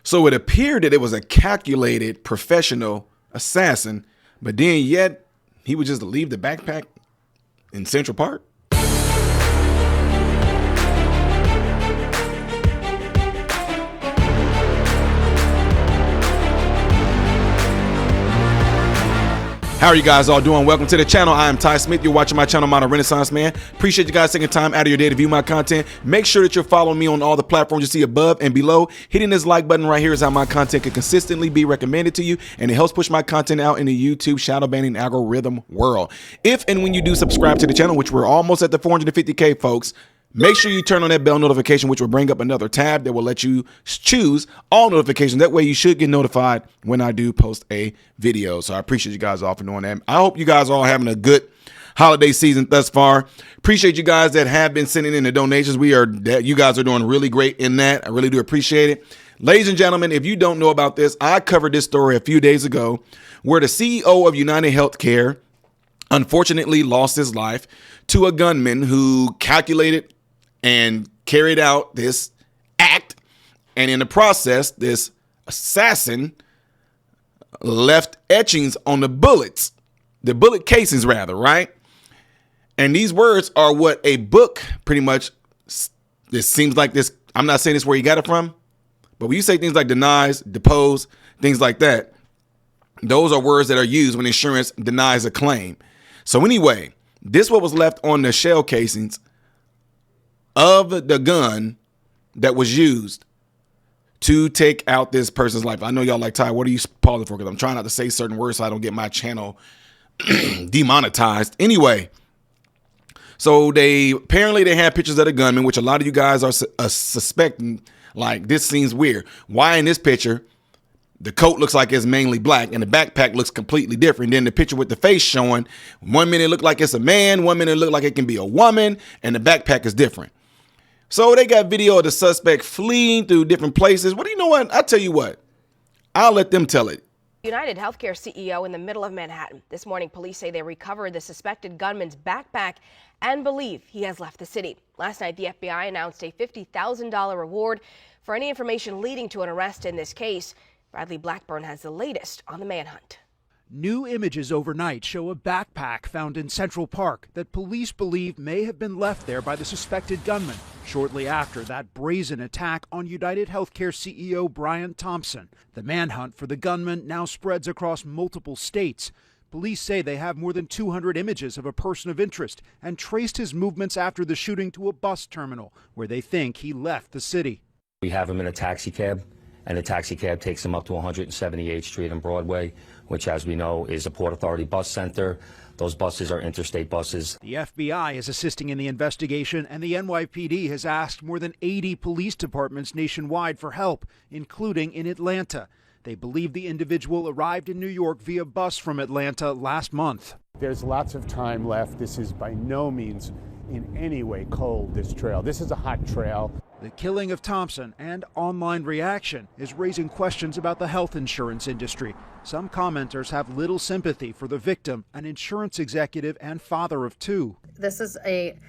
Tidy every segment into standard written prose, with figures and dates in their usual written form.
So it appeared that it was a calculated professional assassin, but then yet he would just leave the backpack in Central Park. How are you guys all doing? Welcome to the channel. I am Ty Smith. You're watching my channel, Modern Renaissance Man. Appreciate you guys taking time out of your day to view my content. Make sure that you're following me on all the platforms you see above and below. Hitting this like button right here is how my content can consistently be recommended to you, and it helps push my content out in the YouTube shadow banning algorithm world. If and when you do subscribe to the channel, which we're almost at the 450K, folks, make sure you turn on that bell notification, which will bring up another tab that will let you choose all notifications. That way you should get notified when I do post a video. So I appreciate you guys all for doing that. I hope you guys are all having a good holiday season thus far. Appreciate you guys that have been sending in the donations. You guys are doing really great in that. I really do appreciate it. Ladies and gentlemen, if you don't know about this, I covered this story a few days ago where the CEO of United Healthcare unfortunately lost his life to a gunman who calculated and carried out this act, and in the process, this assassin left etchings on the bullets, the bullet casings rather, right? And these words are what a book pretty much, this seems like this, I'm not saying this where you got it from, but when you say things like denies, depose, things like that, those are words that are used when insurance denies a claim. So anyway, this what was left on the shell casings of the gun that was used to take out this person's life. I know y'all like, Ty, what are you pausing for? Because I'm trying not to say certain words so I don't get my channel demonetized. Anyway, so apparently they had pictures of the gunman, which a lot of you guys are suspecting, like, this seems weird. Why in this picture the coat looks like it's mainly black and the backpack looks completely different? Then the picture with the face showing, 1 minute it look like it's a man, 1 minute it look like it can be a woman, and the backpack is different. So they got video of the suspect fleeing through different places. What do you know what? I'll tell you what. I'll let them tell it. United Healthcare CEO in the middle of Manhattan. This morning, police say they recovered the suspected gunman's backpack and believe he has left the city. Last night, the FBI announced a $50,000 reward for any information leading to an arrest in this case. Bradley Blackburn has the latest on the manhunt. New images overnight show a backpack found in Central Park that police believe may have been left there by the suspected gunman shortly after that brazen attack on United Healthcare CEO Brian Thompson. The manhunt for the gunman now spreads across multiple states. Police say they have more than 200 images of a person of interest and traced his movements after the shooting to a bus terminal where they think he left the city. We have him in a taxi cab, and the taxi cab takes him up to 178th Street and Broadway, which, as we know, is a Port Authority bus center. Those buses are interstate buses. The FBI is assisting in the investigation, and the NYPD has asked more than 80 police departments nationwide for help, including in Atlanta. They believe the individual arrived in New York via bus from Atlanta last month. There's lots of time left. This is by no means in any way cold, this trail. This is a hot trail. The killing of Thompson and online reaction is raising questions about the health insurance industry. Some commenters have little sympathy for the victim, an insurance executive and father of two. This is a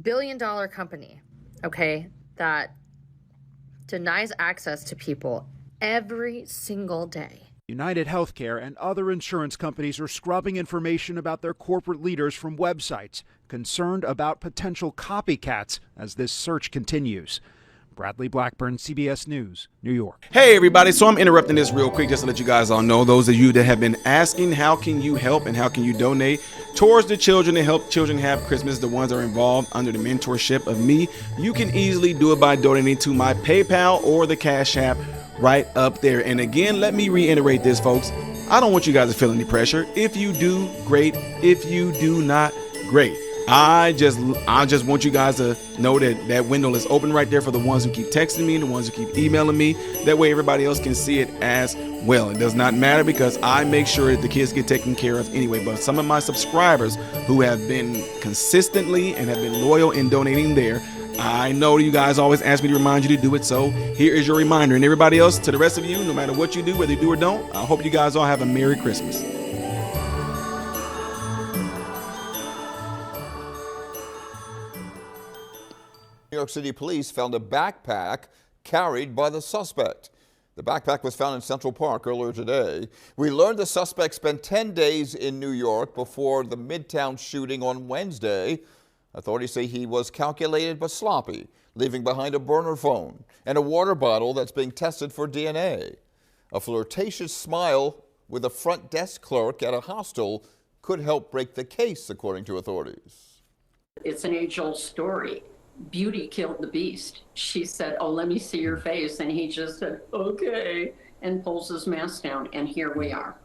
billion-dollar company, okay, that denies access to people every single day. United Healthcare and other insurance companies are scrubbing information about their corporate leaders from websites, concerned about potential copycats as this search continues. Bradley Blackburn, CBS News, New York. Hey everybody, so I'm interrupting this real quick just to let you guys all know, those of you that have been asking how can you help and how can you donate towards the children to help children have Christmas, the ones that are involved under the mentorship of me, you can easily do it by donating to my PayPal or the Cash App right up there. And again, let me reiterate this, folks. I don't want you guys to feel any pressure. If you do, great. If you do not, great. I just want you guys to know that that window is open right there for the ones who keep texting me, the ones who keep emailing me. That way everybody else can see it as well. It does not matter because I make sure that the kids get taken care of anyway. But some of my subscribers who have been consistently and have been loyal in donating there, I know you guys always ask me to remind you to do it, so here is your reminder. And everybody else, to the rest of you, no matter what you do, whether you do or don't, I hope you guys all have a Merry Christmas. New York City police found a backpack carried by the suspect. The backpack was found in Central Park earlier today. We learned the suspect spent 10 days in New York before the Midtown shooting on Wednesday. Authorities say he was calculated but sloppy, leaving behind a burner phone and a water bottle that's being tested for DNA. A flirtatious smile with a front desk clerk at a hostel could help break the case, according to authorities. It's an age-old story. Beauty killed the beast. She said, "Oh, let me see your face." And he just said, "Okay," and pulls his mask down. And here we are.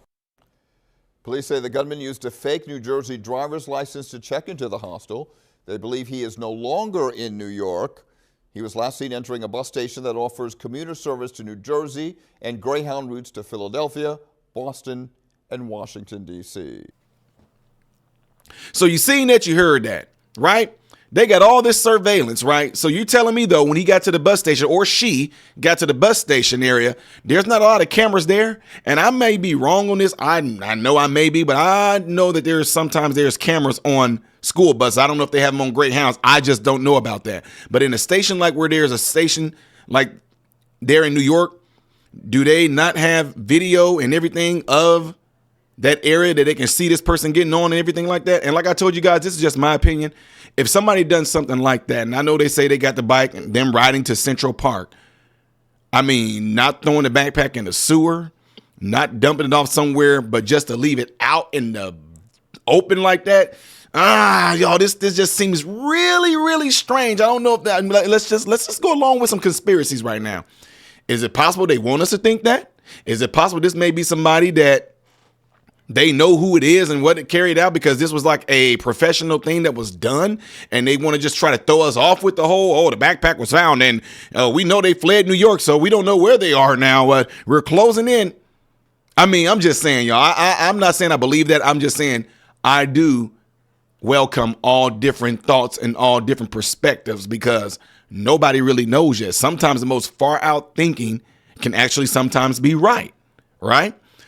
Police say the gunman used a fake New Jersey driver's license to check into the hostel. They believe he is no longer in New York. He was last seen entering a bus station that offers commuter service to New Jersey and Greyhound routes to Philadelphia, Boston, and Washington, D.C. So you seen that, you heard that, right? They got all this surveillance, right? So you're telling me, though, when he got to the bus station, or she got to the bus station area, there's not a lot of cameras there. And I may be wrong on this. I know I may be, but I know that sometimes there's cameras on school buses. I don't know if they have them on Greyhounds. I just don't know about that. But in a station like where there's a station like there in New York, do they not have video and everything of that area that they can see this person getting on and everything like that? And like I told you guys, this is just my opinion. If somebody done something like that, and I know they say they got the bike and them riding to Central Park, I mean, not throwing the backpack in the sewer, not dumping it off somewhere, but just to leave it out in the open like that. Y'all, this just seems really, really strange. I don't know if that, let's just go along with some conspiracies right now. Is it possible they want us to think that? Is it possible this may be somebody that they know who it is and what it carried out because this was like a professional thing that was done and they want to just try to throw us off with the whole, the backpack was found and we know they fled New York, so we don't know where they are now. We're closing in. I mean, I'm just saying, y'all, I'm not saying I believe that. I'm just saying I do welcome all different thoughts and all different perspectives because nobody really knows yet. Sometimes the most far out thinking can actually sometimes be right?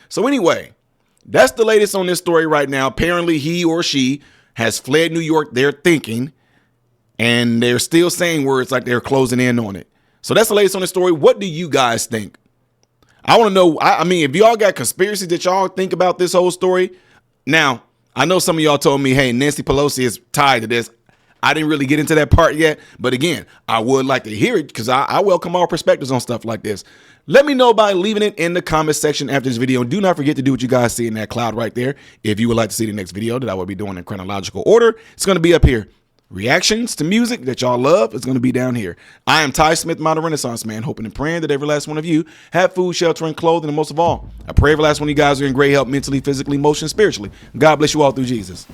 So anyway, that's the latest on this story right now. Apparently he or she has fled New York, they're thinking, and they're still saying words like they're closing in on it. So that's the latest on the story. What do you guys think? I want to know, I mean, if y'all got conspiracies that y'all think about this whole story. Now, I know some of y'all told me, hey, Nancy Pelosi is tied to this. I didn't really get into that part yet. But again, I would like to hear it because I welcome all perspectives on stuff like this. Let me know by leaving it in the comment section after this video. And do not forget to do what you guys see in that cloud right there. If you would like to see the next video that I will be doing in chronological order, it's going to be up here. Reactions to music that y'all love is going to be down here. I am Ty Smith, modern Renaissance man, hoping and praying that every last one of you have food, shelter, and clothing. And most of all, I pray every last one of you guys are in great health mentally, physically, emotionally, spiritually. God bless you all through Jesus.